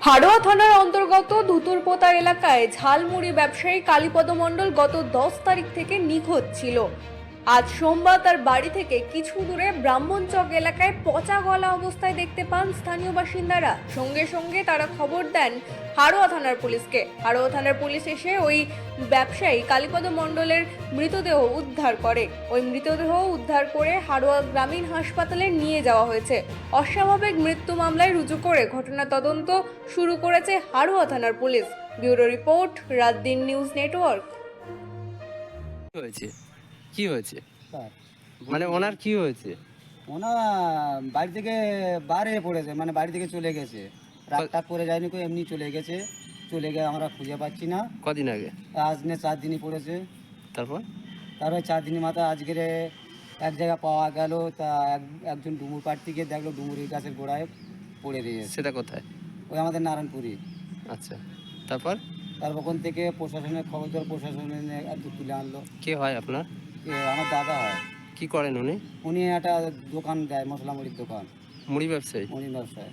হাড়োয়া থানার অন্তর্গত ধুতুরপোতা এলাকায় ঝালমুড়ি ব্যবসায়ী কালীপদ মণ্ডল গত 10 তারিখ থেকে নিখোঁজ ছিল। আজ সোমবার তার বাড়ি থেকে কিছু দূরে ব্রাহ্মণচক এলাকায় পচা গলা অবস্থায় দেখতে পান স্থানীয় বাসিন্দারা। সঙ্গে সঙ্গে তারা খবর দেন হাড়োয়া থানার পুলিশকে। হাড়োয়া থানার পুলিশ এসে ওই ব্যবসায়ী কালীপদ মণ্ডলের মৃতদেহ উদ্ধার করে। ওই মৃতদেহ উদ্ধার করে হাড়োয়া গ্রামীণ হাসপাতালে নিয়ে যাওয়া হয়েছে। অস্বাভাবিক মৃত্যু মামলায় রুজু করে ঘটনা তদন্ত শুরু করেছে হাড়োয়া থানার police. Bureau report, রাতদিন news network. কি হয়েছে? কি হয়েছে? স্যার মানে ওনার কি হয়েছে? ওনা বাড়ি থেকে বাইরে পড়েছে, মানে বাড়ি থেকে চলে গেছে। রাতটা পরে যায়নি, কেউ এমনি চলে গেছে। চলে গিয়ে আমরা খুঁজে পাচ্ছি না। কদিন আগে? আজ নিয়ে 4 দিনই পড়েছে। তারপর তারপরে 4 দিনের মাথায় আজকের এক জায়গায় পাওয়া গেল। তা একজন ডুমুর পাড়তে গিয়ে দেখলো ডুমুরের গাছের গোড়ায় পড়ে দিয়েছে। সেটা কোথায়? ওই আমাদের নারায়ণপুরি। আচ্ছা, তারপর তারপর ওখান থেকে প্রশাসনের খবর দেওয়ার প্রশাসনে তুলে আনলো। কে হয় আপনার? আমার দাদা হয়। কি করেন উনি? উনি একটা দোকান দেয়, মশলা মুড়ির দোকান, মুড়ি ব্যবসায়ী? মুড়ি ব্যবসায়।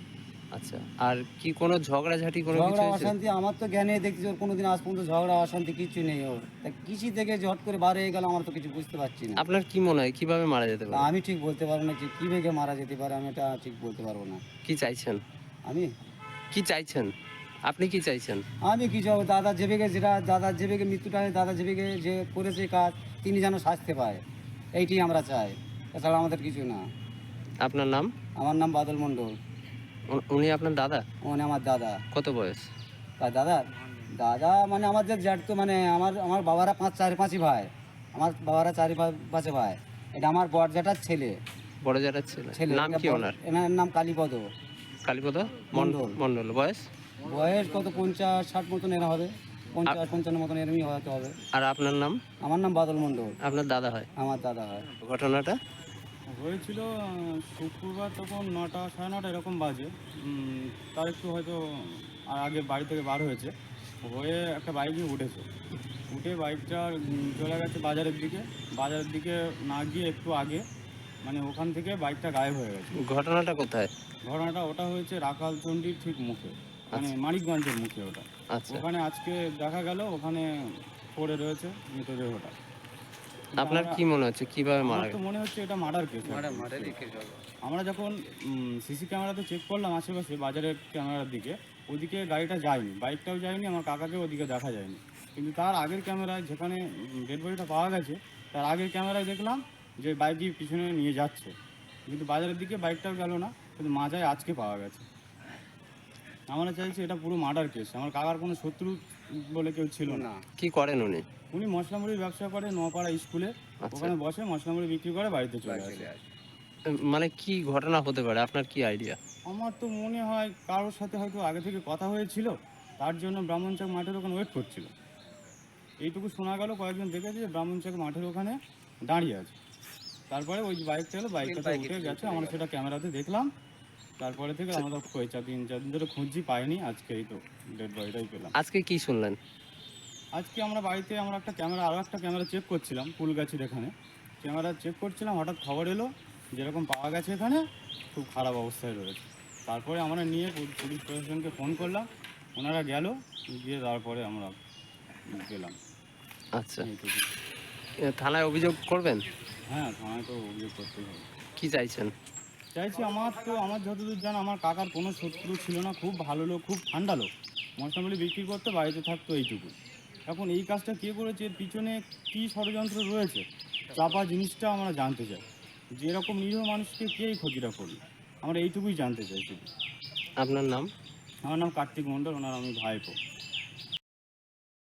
আচ্ছা, আর কি কোনো ঝগড়াঝাটি কোনো কিছু ঝগড়া হয়েছে? অশান্তি আমার তো জ্ঞানে দেখছি ওর কোনোদিন আজ পর্যন্ত ঝগড়া অশান্তি কিছু নেই ওর। তা কৃষি থেকে ঝট করে বার হয়ে গেল, আমার তো কিছু বুঝতে পারছি না। আপনার কি মনে হয় কিভাবে মারা যেতে তা পারে? আমি ঠিক বলতে পারবো না যে কী ভেবে মারা যেতে পারে, আমি এটা ঠিক বলতে পারবো না। কি চাইছেন? আমি কি চাইছেন? আপনি কি চাইছেন? আমি কিছু দাদা যেবেগে মৃত্যুটা হয়, দাদা যেবেগে যে করেছে কাজ, তিনি যেন শাস্তি পায়, এইটি আমরা চাই। এছাড়া আমাদের কিছু না। আপনার নাম? আমার নাম বাদল মণ্ডল। উনি আপনার দাদা? মানে আমার দাদা। কত বয়স? তার দাদা দাদা মানে আমাদের জ্যাঠ তো, মানে আমার বাবারা 4-5 ভাই। আমার বাবারা 4-5 ভাই। এটা আমার বড় জ্যাঠার ছেলে। বড় জ্যাঠার ছেলে? ছেলে নাম কি ওনার? এনার নাম কালীপদ কালীপদ মণ্ডল। মণ্ডল। বয়স? বয়স কত 50-60 মতন এরা হবে, 50-55 মতন এরমই হয়তো হবে। আর আপনার নাম? আমার নাম বাদল মণ্ডল। আপনার দাদা হয়? আমার দাদা হয়। ঘটনাটা হয়েছিল শুক্রবার, তখন 9টা 9:30 এরকম বাজে। তার একটু হয়তো আর আগে বাড়ি থেকে বার হয়েছে, হয়ে একটা বাইক নিয়ে উঠেছে। উঠে বাইকটা চলে গেছে বাজারের দিকে না গিয়ে একটু আগে, মানে ওখান থেকে বাইকটা গায়েব হয়ে গেছে। ঘটনাটা কোথায়? ঘটনাটা ওটা হয়েছে রাখালচন্ডির ঠিক মুখে, মানে আচ্ছা। মানিকগঞ্জের মুখে ওটা। আচ্ছা, ওখানে আজকে দেখা গেল, ওখানে পড়ে রয়েছে মৃতদেহটা। আপনার কি মনে হচ্ছে কিভাবে মারা আমার তো গেছে? মনে হচ্ছে এটা মার্ডার কেস। আমরা যখন সিসি ক্যামেরাতে চেক করলাম আশেপাশে বাজারের ক্যামেরার দিকে, ওদিকে গাড়িটা যায়নি, বাইকটাও যায়নি, আমার কাকাকেও ওদিকে দেখা যায়নি। কিন্তু তার আগের ক্যামেরায়, যেখানে ডেড বডিটা পাওয়া গেছে, তার আগের ক্যামেরায় দেখলাম যে বাইকই পিছনে নিয়ে যাচ্ছে। কিন্তু বাজারের দিকে বাইকটাও গেল না, কিন্তু মাজায় আজকে পাওয়া গেছে। আমরা চাইছি এটা পুরো মার্ডার কেস। আমার কাকার কোনো শত্রু বলে কেউ ছিল না। কি করেন উনি? উনি মশলা মুড়ির ব্যবসা করে নোয়াপাড়া স্কুলে। আচ্ছা। ওখানে বসে মশলা মুড়ি বিক্রি করে বাড়িতে চলে আসে। মানে কি ঘটনা হতে পারে, আপনার কি আইডিয়া? আমার তো মনে হয় কারোর সাথে হয়তো আগে থেকে কথা হয়েছিল, তার জন্য ব্রাহ্মণচক মাঠের ওখানে ওয়েট করছিল। এইটুকু শোনা গেল, কয়েকজন দেখেছে যে ব্রাহ্মণচক মাঠের ওখানে দাঁড়িয়ে আছে। তারপরে ওই বাইকটা এলো, বাইকটাতে উঠে গেছে, আমরা সেটা ক্যামেরাতে দেখলাম। তারপরে থেকে আমরা 3-4 দিন ধরে খুঁজছি, পাইনি। আজকে এই তো ডেড বডিটাই পেলাম। আজকে কি শুনলেন? আজকে আমরা বাড়িতে আরও একটা ক্যামেরা চেক করছিলাম, ফুলগাছির এখানে ক্যামেরা চেক করছিলাম, হঠাৎ খবর এলো যেরকম পাওয়া গেছে এখানে খুব খারাপ অবস্থায় রয়েছে। তারপরে আমরা নিয়ে পুলিশ প্রশাসনকে ফোন করলাম, ওনারা গেল, গিয়ে তারপরে আমরা গেলাম। আচ্ছা, এইটুকু। থানায় অভিযোগ করবেন? হ্যাঁ, থানায় তো অভিযোগ করতেই হবে। কি চাইছেন? চাইছি, আমার যতদূর জানা আমার কাকার কোনো শত্রু ছিল না, খুব ভালো লোক, খুব ঠান্ডা লোক, মশলামুলি বিক্রি করতে, বাড়িতে থাকতো, এইটুকু। এখন এই কাজটা কে করেছে, এর পিছনে কী ষড়যন্ত্র রয়েছে, চাপা জিনিসটা আমরা জানতে চাই। যে এরকম নিরীহ মানুষকে কে এই ক্ষতিটা করবে, আমরা এইটুকুই জানতে চাই শুধু। আপনার নাম? আমার নাম কার্তিক মণ্ডল, ওনার আমি ভাইপো।